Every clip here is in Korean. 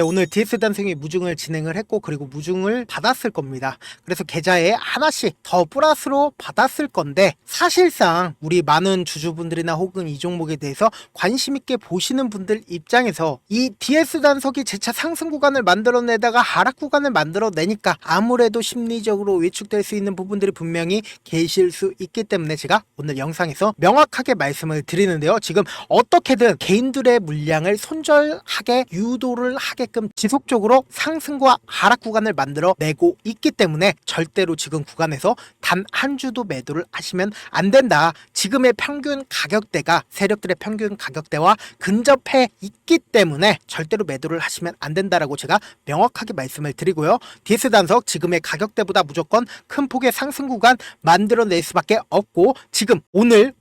네, 오늘 DS 단생이 무중을 진행을 했고 그리고 무중을 받았을 겁니다. 그래서 계좌에 하나씩 더 플러스로 받았을 건데 사실상 우리 많은 주주분들이나 혹은 이 종목에 대해서 관심 있게 보시는 분들 입장에서 이 DS 단석이 재차 상승 구간을 만들어내다가 하락 구간을 만들어내니까 아무래도 심리적으로 위축될 수 있는 부분들이 분명히 계실 수 있기 때문에 제가 오늘 영상에서 명확하게 말씀을 드리는데요. 지금 어떻게든 개인들의 물량을 손절하게 유도를 하게끔 지속적으로 상승과 하락 구간을 만들어 내고 있기 때문에 절대로 지금 구간에서 단 한 주도 매도를 하시면 안 된다. 지금의 평균 가격대가 세력들의 평균 가격대와 근접해 있기 때문에 절대로 매도를 하시면 안 된다라고 제가 명확하게 말씀을 드리고요. DS 단석 지금의 가격대보다 무조건 큰 폭의 상승 구간 만들어낼 수밖에 없고 지금 오늘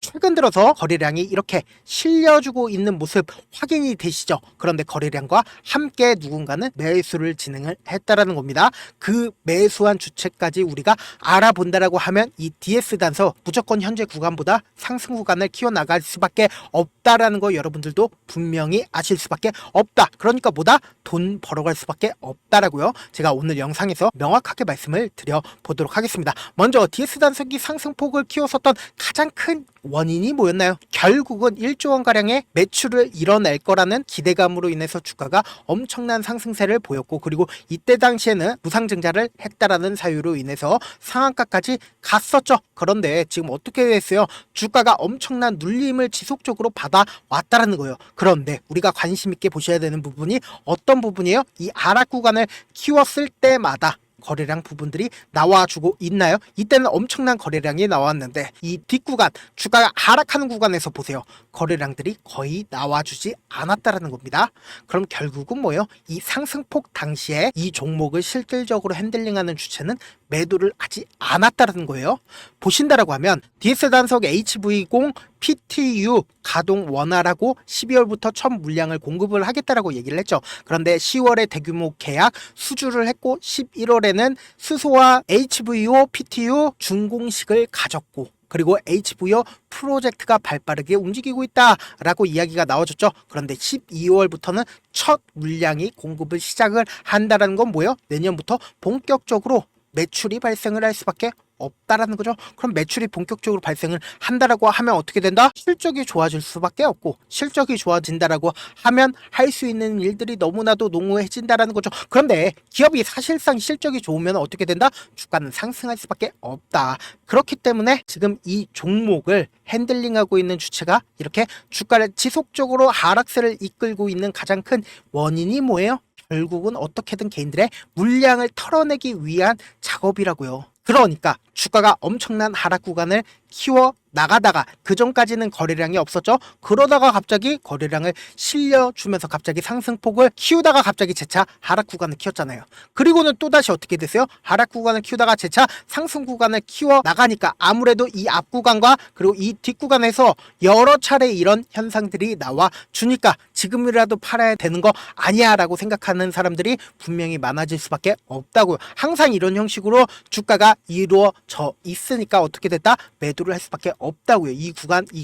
최근 들어서 거래량이 이렇게 실려주고 있는 모습 확인이 되시죠? 그런데 거래량과 함께 누군가는 매수를 진행을 했다라는 겁니다. 그 매수한 주체까지 우리가 알아본다라고 하면 이 DS 단서 무조건 현재 구간보다 상승 구간을 키워나갈 수밖에 없다라는 거 여러분들도 분명히 아실 수밖에 없다. 그러니까 뭐다? 돈 벌어갈 수밖에 없다라고요. 제가 오늘 영상에서 명확하게 말씀을 드려보도록 하겠습니다. 먼저 DS 단석이 상승폭을 키웠었던 가장 큰 원인이 뭐였나요? 결국은 1조 원 가량의 매출을 이뤄낼 거라는 기대감으로 인해서 주가가 엄청난 상승세를 보였고 그리고 이때 당시에는 무상증자를 했다라는 사유로 인해서 상한가까지 갔었죠. 그런데 지금 어떻게 됐어요? 주가가 엄청난 눌림을 지속적으로 받아왔다라는 거예요. 그런데 우리가 관심 있게 보셔야 되는 부분이 어떤 부분이에요? 이 하락 구간을 키웠을 때마다 거래량 부분들이 나와주고 있나요? 이때는 엄청난 거래량이 나왔는데 이 뒷구간 주가가 하락하는 구간에서 보세요. 거래량들이 거의 나와주지 않았다라는 겁니다. 그럼 결국은 뭐예요? 이 상승폭 당시에 이 종목을 실질적으로 핸들링하는 주체는 매도를 하지 않았다는 거예요. 보신다라고 하면 DS 단석 HV0 PTU 가동 원활하고 12월부터 첫 물량을 공급을 하겠다라고 얘기를 했죠. 그런데 10월에 대규모 계약 수주를 했고 11월에는 수소와 HVO PTU 준공식을 가졌고 그리고 HVO 프로젝트가 발빠르게 움직이고 있다라고 이야기가 나와줬죠. 그런데 12월부터는 첫 물량이 공급을 시작을 한다는 건 뭐예요? 내년부터 본격적으로 매출이 발생을 할 수밖에 없다라는 거죠. 그럼 매출이 본격적으로 발생을 한다라고 하면 어떻게 된다? 실적이 좋아질 수밖에 없고 실적이 좋아진다라고 하면 할 수 있는 일들이 너무나도 농후해진다라는 거죠. 그런데 기업이 사실상 실적이 좋으면 어떻게 된다? 주가는 상승할 수밖에 없다. 그렇기 때문에 지금 이 종목을 핸들링하고 있는 주체가 이렇게 주가를 지속적으로 하락세를 이끌고 있는 가장 큰 원인이 뭐예요? 결국은 어떻게든 개인들의 물량을 털어내기 위한 작업이라고요. 그러니까 주가가 엄청난 하락 구간을 키워 나가다가 그 전까지는 거래량이 없었죠. 그러다가 갑자기 거래량을 실려주면서 갑자기 상승폭을 키우다가 갑자기 재차 하락 구간을 키웠잖아요. 그리고는 또다시 어떻게 됐어요? 하락 구간을 키우다가 재차 상승 구간을 키워 나가니까 아무래도 이 앞 구간과 그리고 이 뒷 구간에서 여러 차례 이런 현상들이 나와 주니까 지금이라도 팔아야 되는 거 아니야 라고 생각하는 사람들이 분명히 많아질 수밖에 없다고요. 항상 이런 형식으로 주가가 이루어져 있으니까 어떻게 됐다? 매도를 할 수밖에 없다고요. 이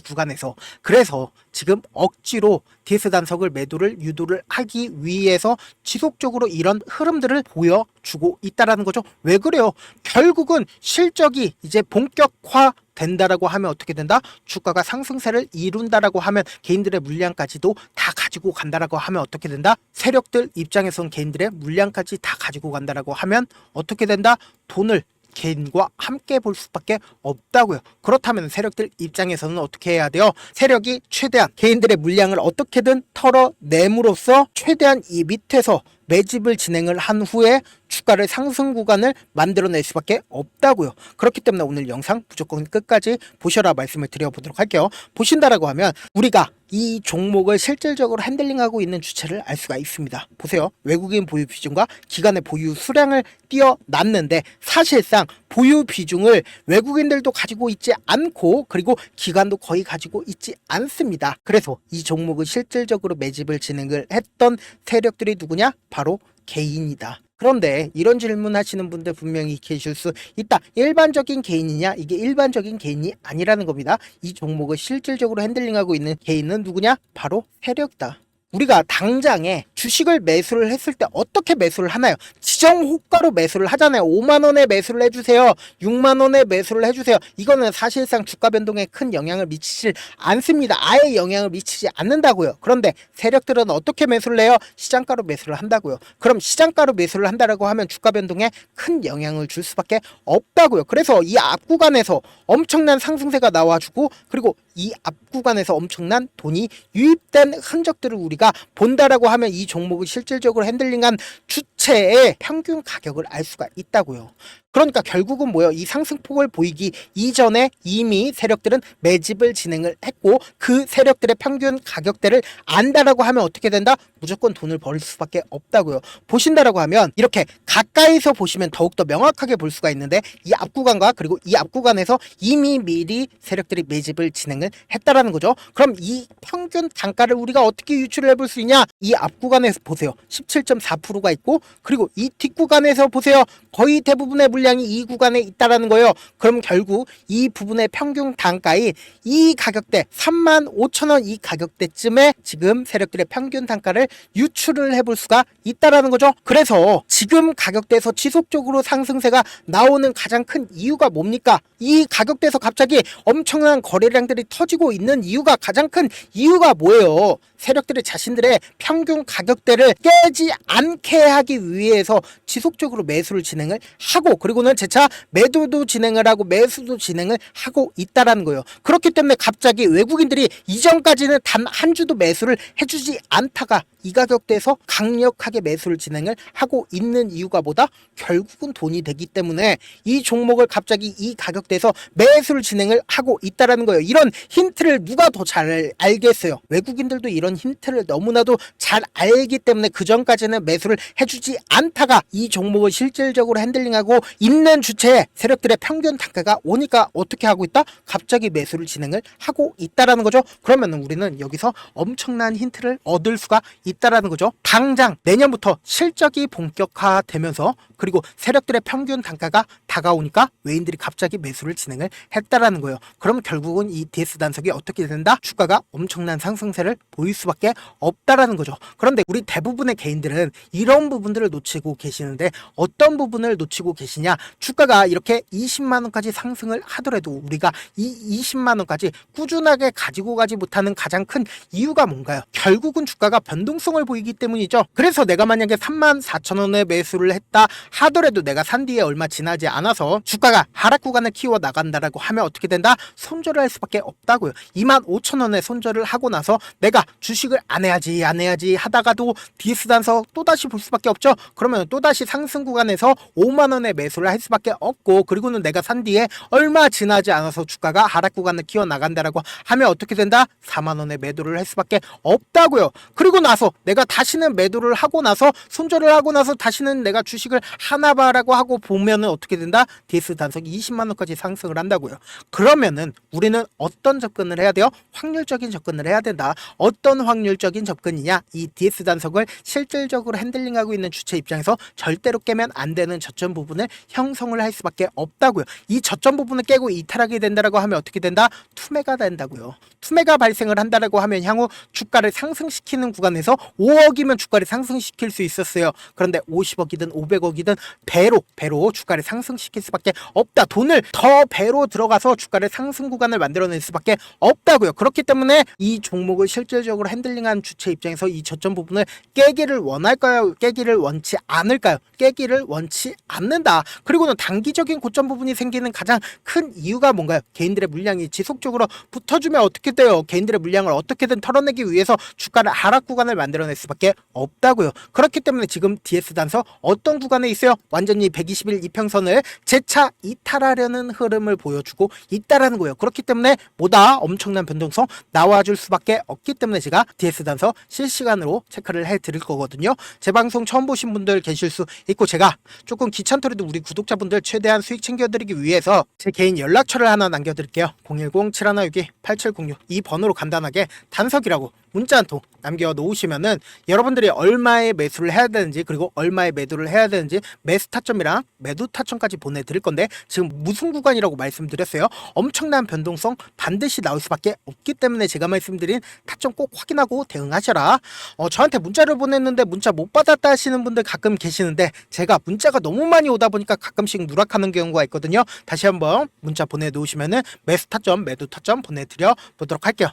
구간에서. 그래서 지금 억지로 DS 단석을 매도를 유도를 하기 위해서 지속적으로 이런 흐름들을 보여주고 있다라는 거죠. 왜 그래요? 결국은 실적이 이제 본격화 된다라고 하면 어떻게 된다? 주가가 상승세를 이룬다라고 하면 개인들의 물량까지도 다 가지고 간다라고 하면 어떻게 된다? 세력들 입장에선 개인들의 물량까지 다 가지고 간다라고 하면 어떻게 된다? 돈을 개인과 함께 볼 수밖에 없다고요. 그렇다면 세력들 입장에서는 어떻게 해야 돼요? 세력이 최대한 개인들의 물량을 어떻게든 털어냄으로써 최대한 이 밑에서 매집을 진행을 한 후에 주가를 상승 구간을 만들어낼 수밖에 없다고요. 그렇기 때문에 오늘 영상 무조건 끝까지 보셔라 말씀을 드려보도록 할게요. 보신다라고 하면 우리가 이 종목을 실질적으로 핸들링하고 있는 주체를 알 수가 있습니다. 보세요. 외국인 보유 비중과 기관의 보유 수량을 띄어놨는데 사실상 보유 비중을 외국인들도 가지고 있지 않고 그리고 기관도 거의 가지고 있지 않습니다. 그래서 이 종목을 실질적으로 매집을 진행을 했던 세력들이 누구냐? 바로 개인이다. 그런데 이런 질문 하시는 분들 분명히 계실 수 있다. 일반적인 개인이냐? 이게 일반적인 개인이 아니라는 겁니다. 이 종목을 실질적으로 핸들링하고 있는 개인은 누구냐? 바로 세력이다. 우리가 당장에 주식을 매수를 했을 때 어떻게 매수를 하나요? 지정 호가로 매수를 하잖아요. 5만 원에 매수를 해주세요. 6만 원에 매수를 해주세요. 이거는 사실상 주가 변동에 큰 영향을 미치지 않습니다. 아예 영향을 미치지 않는다고요. 그런데 세력들은 어떻게 매수를 해요? 시장가로 매수를 한다고요. 그럼 시장가로 매수를 한다라고 하면 주가 변동에 큰 영향을 줄 수밖에 없다고요. 그래서 이 앞 구간에서 엄청난 상승세가 나와주고 그리고 이 앞 구간에서 엄청난 돈이 유입된 흔적들을 우리가 본다라고 하면 이 종목을 실질적으로 핸들링한 주체의 평균 가격을 알 수가 있다고요. 그러니까 결국은 뭐예요? 이 상승폭을 보이기 이전에 이미 세력들은 매집을 진행을 했고 그 세력들의 평균 가격대를 안다라고 하면 어떻게 된다? 무조건 돈을 벌 수밖에 없다고요. 보신다라고 하면 이렇게 가까이서 보시면 더욱더 명확하게 볼 수가 있는데 이 앞구간과 그리고 이 앞구간에서 이미 미리 세력들이 매집을 진행을 했다라는 거죠. 그럼 이 평균 단가를 우리가 어떻게 유출을 해볼 수 있냐? 이 앞구간에서 보세요. 17.4%가 있고 그리고 이 뒷구간에서 보세요. 거의 대부분의 물량이 이 구간에 있다라는 거예요. 그럼 결국 이 부분의 평균 단가인 이 가격대 35,000원 이 가격대쯤에 지금 세력들의 평균 단가를 유출을 해볼 수가 있다라는 거죠. 그래서 지금 가격대에서 지속적으로 상승세가 나오는 가장 큰 이유가 뭡니까? 이 가격대에서 갑자기 엄청난 거래량들이 터지고 있는 이유가 가장 큰 이유가 뭐예요? 세력들이 자신들의 평균 가격대를 깨지 않게 하기 위해서 지속적으로 매수를 진행을 하고 그리고는 재차 매도도 진행을 하고 매수도 진행을 하고 있다라는 거예요. 그렇기 때문에 갑자기 외국인들이 이전까지는 단 한 주도 매수를 해주지 않다가 이 가격대에서 강력하게 매수를 진행을 하고 있는 이유가 뭐다? 결국은 돈이 되기 때문에 이 종목을 갑자기 이 가격대에서 매수를 진행을 하고 있다라는 거예요. 이런 힌트를 누가 더 잘 알겠어요? 외국인들도 이런 힌트를 너무나도 잘 알기 때문에 그 전까지는 매수를 해주지 않다가 이 종목을 실질적으로 핸들링하고 있는 주체의 세력들의 평균 단가가 오니까 어떻게 하고 있다? 갑자기 매수를 진행을 하고 있다라는 거죠. 그러면 우리는 여기서 엄청난 힌트를 얻을 수가 있다라는 거죠. 당장 내년부터 실적이 본격화되면서 그리고 세력들의 평균 단가가 다가오니까 외인들이 갑자기 매수를 진행을 했다라는 거예요. 그럼 결국은 이 DS 단속이 어떻게 된다? 주가가 엄청난 상승세를 보일 수밖에 없다라는 거죠. 그런데 우리 대부분의 개인들은 이런 부분들을 놓치고 계시는데 어떤 부분을 놓치고 계시냐? 주가가 이렇게 20만 원까지 상승을 하더라도 우리가 이 20만 원까지 꾸준하게 가지고 가지 못하는 가장 큰 이유가 뭔가요? 결국은 주가가 변동성을 보이기 때문이죠. 그래서 내가 만약에 34,000원에 매수를 했다 하더라도 내가 산 뒤에 얼마 지나지 않아서 주가가 하락 구간을 키워 나간다라고 하면 어떻게 된다? 손절을 할 수밖에 없다고요. 25,000원에 손절을 하고 나서 내가 주식을 안 해야지 하다가도 DS 단속 또다시 볼 수밖에 없죠. 그러면 또다시 상승 구간에서 5만 원에 매수를 할 수밖에 없고 그리고는 내가 산 뒤에 얼마 지나지 않아서 주가가 하락 구간을 키워 나간다라고 하면 어떻게 된다? 4만 원에 매도를 할 수밖에 없다고요. 그리고 나서 내가 다시는 매도를 하고 나서 손절을 하고 나서 다시는 내가 주식을 하나봐라고 하고 보면은 어떻게 된다? DS 단속이 20만 원까지 상승을 한다고요. 그러면은 우리는 어떤 접근을 해야 돼요? 확률적인 접근을 해야 된다. 어떤 확률적인 접근이냐? 이 DS 단속을 실질적으로 핸들링하고 있는 주체 입장에서 절대로 깨면 안 되는 저점 부분을 형성을 할 수밖에 없다고요. 이 저점 부분을 깨고 이탈하게 된다라고 하면 어떻게 된다? 투매가 된다고요. 투매가 발생을 한다라고 하면 향후 주가를 상승시키는 구간에서 5억이면 주가를 상승시킬 수 있었어요. 그런데 50억이든 500억이든 배로 주가를 상승시킬 수밖에 없다. 돈을 더 배로 들어가서 주가를 상승 구간을 만들어낼 수밖에 없다고요. 그렇기 때문에 이 종목을 실질적으로 핸들링한 주체 입장에서 이 저점 부분을 깨기를 원할까요? 깨기를 원치 않을까요? 깨기를 원치 않는다. 그리고는 단기적인 고점 부분이 생기는 가장 큰 이유가 뭔가요? 개인들의 물량이 지속적으로 붙어주면 어떻게 돼요? 개인들의 물량을 어떻게든 털어내기 위해서 주가를 하락 구간을 만들어낼 수밖에 없다고요. 그렇기 때문에 지금 DS 단서 어떤 구간에 있어요? 완전히 120일 이평선을 재차 이탈하려는 흐름을 보여주고 있다라는 거예요. 그렇기 때문에 뭐다? 엄청난 변동성 나와줄 수밖에 없기 때문에 제가 DS 단서 실시간으로 체크를 해드릴 거거든요. 제 방송 처음 보신 분들 계실 수 있고 제가 조금 귀찮더라도 우리 구독자분들 최대한 수익 챙겨드리기 위해서 제 개인 연락처를 하나 남겨드릴게요. 010-7162-8706 이 번호로 간단하게 단석이라고 문자 한 통 남겨놓으시면은 여러분들이 얼마의 매수를 해야 되는지 그리고 얼마의 매도를 해야 되는지 매수 타점이랑 매도 타점까지 보내드릴 건데 지금 무슨 구간이라고 말씀드렸어요. 엄청난 변동성 반드시 나올 수밖에 없기 때문에 제가 말씀드린 타점 꼭 확인하고 대응하셔라. 저한테 문자를 보냈는데 문자 못 받았다 하시는 분들 가끔 계시는데 제가 문자가 너무 많이 오다 보니까 가끔씩 누락하는 경우가 있거든요. 다시 한번 문자 보내놓으시면은 매수 타점 매도 타점 보내드려 보도록 할게요.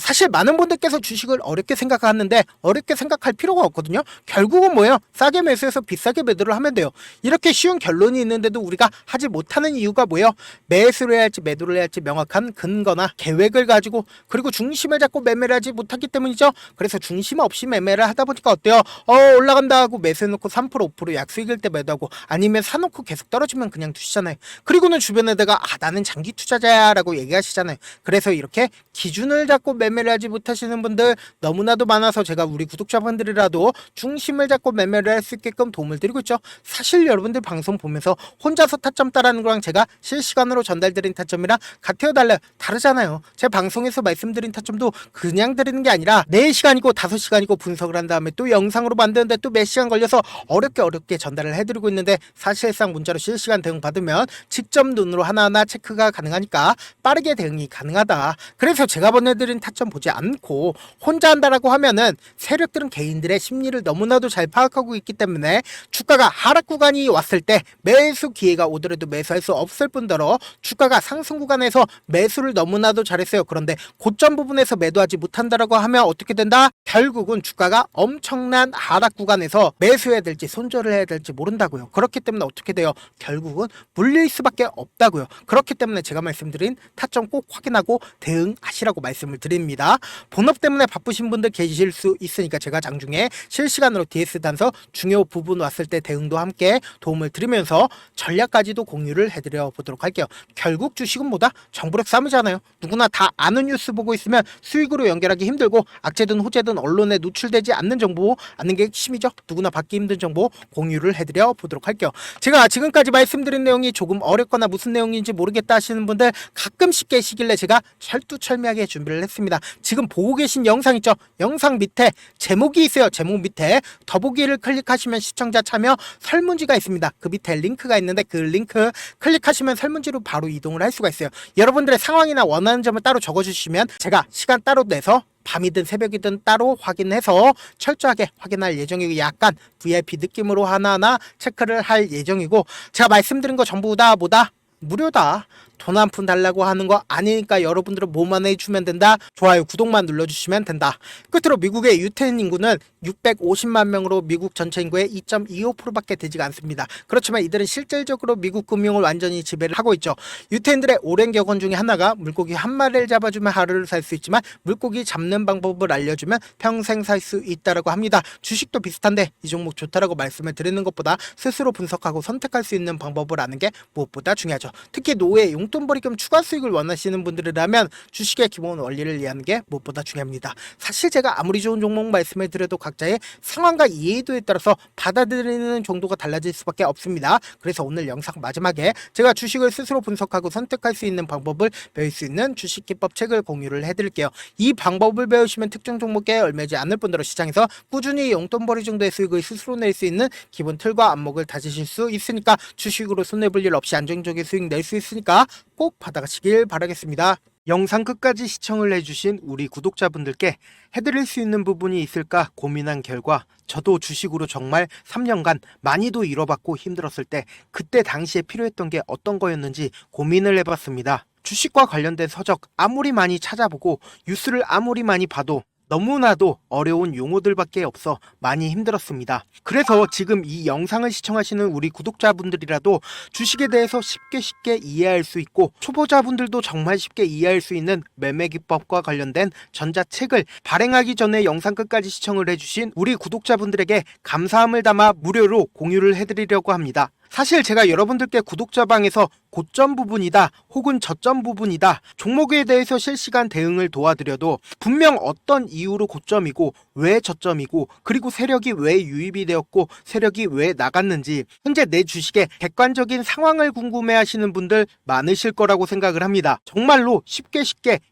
사실 많은 분들께서 주식을 어렵게 생각하는데 어렵게 생각할 필요가 없거든요. 결국은 뭐예요? 싸게 매수해서 비싸게 매도를 하면 돼요. 이렇게 쉬운 결론이 있는데도 우리가 하지 못하는 이유가 뭐예요? 매수를 해야 할지 매도를 해야 할지 명확한 근거나 계획을 가지고 그리고 중심을 잡고 매매를 하지 못하기 때문이죠. 그래서 중심 없이 매매를 하다 보니까 어때요? 올라간다 하고 매수해놓고 3% 5% 약수익일 때 매도하고 아니면 사놓고 계속 떨어지면 그냥 두시잖아요. 그리고는 주변에다가 나는 장기 투자자야 라고 얘기하시잖아요. 그래서 이렇게 기준을 잡고 매매를 하지 못하시는 분들 너무나도 많아서 제가 우리 구독자분들이라도 중심을 잡고 매매를 할 수 있게끔 도움을 드리고 있죠. 사실 여러분들 방송 보면서 혼자서 타점 따라하는 거랑 제가 실시간으로 전달드린 타점이랑 같아요 달라요? 다르잖아요. 제 방송에서 말씀드린 타점도 그냥 드리는 게 아니라 4시간이고 5시간이고 분석을 한 다음에 또 영상으로 만드는데 또 몇 시간 걸려서 어렵게 전달을 해드리고 있는데 사실상 문자로 실시간 대응 받으면 직접 눈으로 하나하나 체크가 가능하니까 빠르게 대응이 가능하다. 그래서 제가 보내드린 타점 보지 않고 혼자 한다라고 하면은 세력들은 개인들의 심리를 너무나도 잘 파악하고 있기 때문에 주가가 하락 구간이 왔을 때 매수 기회가 오더라도 매수할 수 없을 뿐더러 주가가 상승 구간에서 매수를 너무나도 잘했어요. 그런데 고점 부분에서 매도하지 못한다라고 하면 어떻게 된다? 결국은 주가가 엄청난 하락 구간에서 매수해야 될지 손절을 해야 될지 모른다고요. 그렇기 때문에 어떻게 돼요? 결국은 물릴 수밖에 없다고요. 그렇기 때문에 제가 말씀드린 타점 꼭 확인하고 대응하시라고 말씀을 드립니다. 본업 때문에 바쁘신 분들 계실 수 있으니까 제가 장중에 실시간으로 DS 단서 중요 부분 왔을 때 대응도 함께 도움을 드리면서 전략까지도 공유를 해드려 보도록 할게요. 결국 주식은 뭐다? 정보력 싸움이잖아요. 누구나 다 아는 뉴스 보고 있으면 수익으로 연결하기 힘들고 악재든 호재든 언론에 노출되지 않는 정보 아는 게 핵심이죠. 누구나 받기 힘든 정보 공유를 해드려 보도록 할게요. 제가 지금까지 말씀드린 내용이 조금 어렵거나 무슨 내용인지 모르겠다 하시는 분들 가끔씩 계시길래 제가 철두철미하게 준비를 했습니다. 지금 보고 계신 영상 있죠? 영상 밑에 제목이 있어요. 제목 밑에 더보기를 클릭하시면 시청자 참여 설문지가 있습니다. 그 밑에 링크가 있는데 그 링크 클릭하시면 설문지로 바로 이동을 할 수가 있어요. 여러분들의 상황이나 원하는 점을 따로 적어주시면 제가 시간 따로 내서 밤이든 새벽이든 따로 확인해서 철저하게 확인할 예정이고 약간 VIP 느낌으로 하나하나 체크를 할 예정이고 제가 말씀드린 거 전부 다 뭐다? 무료다. 돈 한 푼 달라고 하는 거 아니니까 여러분들은 뭐만 해주면 된다. 좋아요 구독만 눌러주시면 된다. 끝으로 미국의 유태인 인구는 650만 명으로 미국 전체 인구의 2.25%밖에 되지가 않습니다. 그렇지만 이들은 실질적으로 미국 금융을 완전히 지배를 하고 있죠. 유태인들의 오랜 격언 중에 하나가 물고기 한 마리를 잡아주면 하루를 살 수 있지만 물고기 잡는 방법을 알려주면 평생 살 수 있다라고 합니다. 주식도 비슷한데 이 종목 좋다라고 말씀을 드리는 것보다 스스로 분석하고 선택할 수 있는 방법을 아는 게 무엇보다 중요하죠. 특히 노후에 용돈벌이금 추가 수익을 원하시는 분들이라면 주식의 기본 원리를 이해하는 게 무엇보다 중요합니다. 사실 제가 아무리 좋은 종목 말씀을 드려도 각자의 상황과 이해도에 따라서 받아들이는 정도가 달라질 수밖에 없습니다. 그래서 오늘 영상 마지막에 제가 주식을 스스로 분석하고 선택할 수 있는 방법을 배울 수 있는 주식기법 책을 공유를 해드릴게요. 이 방법을 배우시면 특정 종목에 얽매지 않을 뿐더러 시장에서 꾸준히 용돈벌이 정도의 수익을 스스로 낼 수 있는 기본 틀과 안목을 다지실 수 있으니까 주식으로 손해볼 일 없이 안정적인 수익 낼 수 있으니까 꼭 받아가시길 바라겠습니다. 영상 끝까지 시청을 해주신 우리 구독자분들께 해드릴 수 있는 부분이 있을까 고민한 결과 저도 주식으로 정말 3년간 많이도 잃어봤고 힘들었을 때 그때 당시에 필요했던 게 어떤 거였는지 고민을 해봤습니다. 주식과 관련된 서적 아무리 많이 찾아보고 뉴스를 아무리 많이 봐도 너무나도 어려운 용어들밖에 없어 많이 힘들었습니다. 그래서 지금 이 영상을 시청하시는 우리 구독자분들이라도 주식에 대해서 쉽게 이해할 수 있고 초보자분들도 정말 쉽게 이해할 수 있는 매매기법과 관련된 전자책을 발행하기 전에 영상 끝까지 시청을 해주신 우리 구독자분들에게 감사함을 담아 무료로 공유를 해드리려고 합니다. 사실 제가 여러분들께 구독자방에서 고점 부분이다 혹은 저점 부분이다, 종목에 대해서 실시간 대응을 도와드려도 분명 어떤 이유로 고점이고 왜 저점이고 그리고 세력이 왜 유입이 되었고 세력이 왜 나갔는지 현재 내 주식의 객관적인 상황을 궁금해하시는 분들 많으실 거라고 생각을 합니다. 정말로 쉽게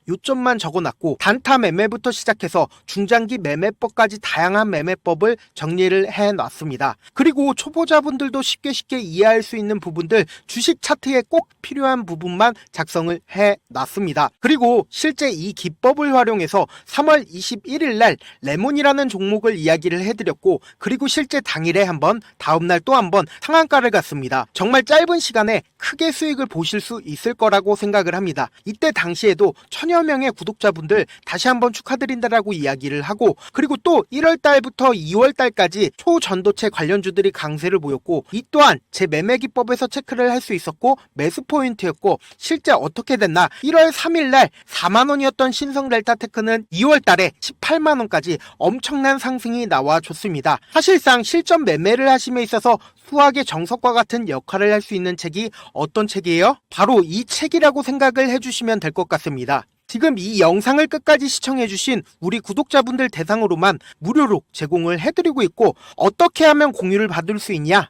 요점만 적어놨고 단타 매매부터 시작해서 중장기 매매법까지 다양한 매매법을 정리를 해놨습니다. 그리고 초보자분들도 쉽게 이해할 수 있는 부분들, 주식 차트에 꼭 필요한 부분만 작성을 해놨습니다. 그리고 실제 이 기법을 활용해서 3월 21일 날 레몬이라는 종목을 이야기를 해드렸고, 그리고 실제 당일에 한번, 다음날 또 한번 상한가를 갔습니다. 정말 짧은 시간에 크게 수익을 보실 수 있을 거라고 생각을 합니다. 이때 당시에도 1000여 명의 구독자분들 다시 한번 축하드린다라고 이야기를 하고, 그리고 또 1월 달부터 2월 달까지 초전도체 관련주들이 강세를 보였고, 이 또한 제 매매 기법에서 체크를 할 수 있었고 매수 포인트였고, 실제 어떻게 됐나, 1월 3일 날 4만원이었던 신성 델타테크는 2월 달에 18만원까지 엄청난 상승이 나와줬습니다. 사실상 실전 매매를 하심에 있어서 수학의 정석과 같은 역할을 할 수 있는 책이 어떤 책이에요? 바로 이 책이라고 생각을 해주시면 될 것 같습니다. 지금 이 영상을 끝까지 시청해주신 우리 구독자분들 대상으로만 무료로 제공을 해드리고 있고, 어떻게 하면 공유를 받을 수 있냐?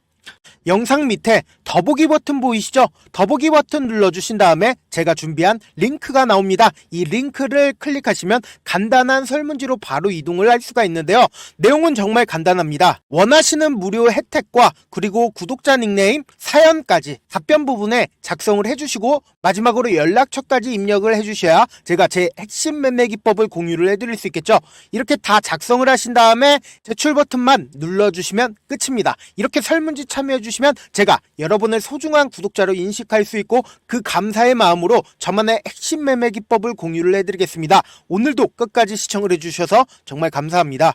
영상 밑에 더보기 버튼 보이시죠? 더보기 버튼 눌러주신 다음에 제가 준비한 링크가 나옵니다. 이 링크를 클릭하시면 간단한 설문지로 바로 이동을 할 수가 있는데요. 내용은 정말 간단합니다. 원하시는 무료 혜택과 그리고 구독자 닉네임, 사연까지 답변 부분에 작성을 해주시고 마지막으로 연락처까지 입력을 해주셔야 제가 제 핵심 매매 기법을 공유를 해드릴 수 있겠죠. 이렇게 다 작성을 하신 다음에 제출 버튼만 눌러주시면 끝입니다. 이렇게 설문지 참여해주시면 제가 여러분을 소중한 구독자로 인식할 수 있고, 그 감사의 마음으로 저만의 핵심 매매 기법을 공유를 해드리겠습니다. 오늘도 끝까지 시청을 해주셔서 정말 감사합니다.